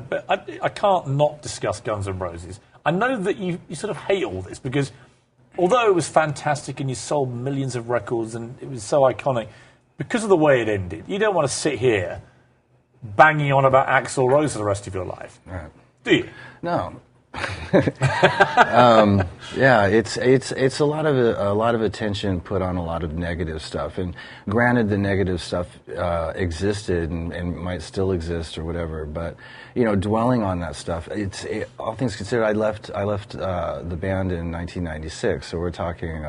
But I can't not discuss Guns N' Roses. I know that you sort of hate all this because although it was fantastic and you sold millions of records and it was so iconic, because of the way it ended, you don't want to sit here banging on about Axl Rose for the rest of your life. Right. Do you? No. Yeah, it's a lot of attention put on a lot of negative stuff, and granted, the negative stuff existed and might still exist or whatever. But dwelling on that stuff, all things considered, I left the band in 1996, so we're talking.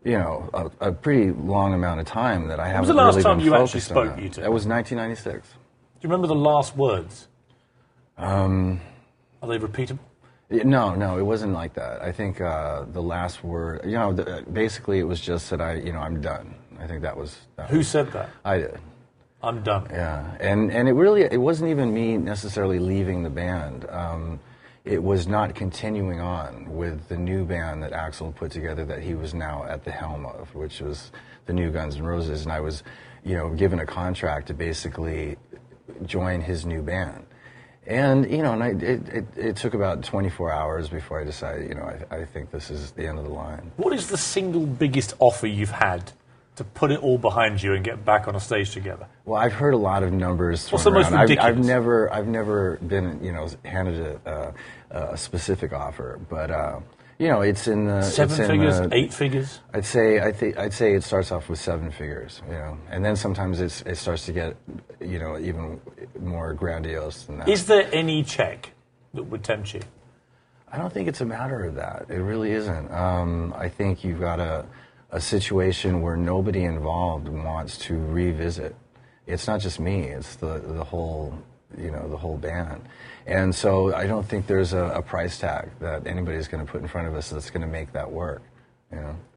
A pretty long amount of time that I haven't really been focused on. When was the last time you actually spoke to you two? That was 1996. Do you remember the last words? Are they repeatable? No, it wasn't like that. I think the last word, basically it was just that I'm done. I think that was. Who said that? I did. I'm done. Yeah, and it wasn't even me necessarily leaving the band. It was not continuing on with the new band that Axl put together that he was now at the helm of, which was the new Guns N' Roses, and I was, given a contract to basically join his new band. And it took about 24 hours before I decided, I think this is the end of the line. What is the single biggest offer you've had to put it all behind you and get back on a stage together? Well, I've heard a lot of numbers thrown What's the most around. ridiculous? I've never been handed a specific offer, but it's in the 7 figures, 8 figures. I'd say it starts off with 7 figures, and then sometimes it starts to get even more grandiose than that. Is there any check that would tempt you? I don't think it's a matter of that. It really isn't. I think you've got a situation where nobody involved wants to revisit. It's not just me. It's the whole the whole band. And so I don't think there's a price tag that anybody's going to put in front of us that's going to make that work.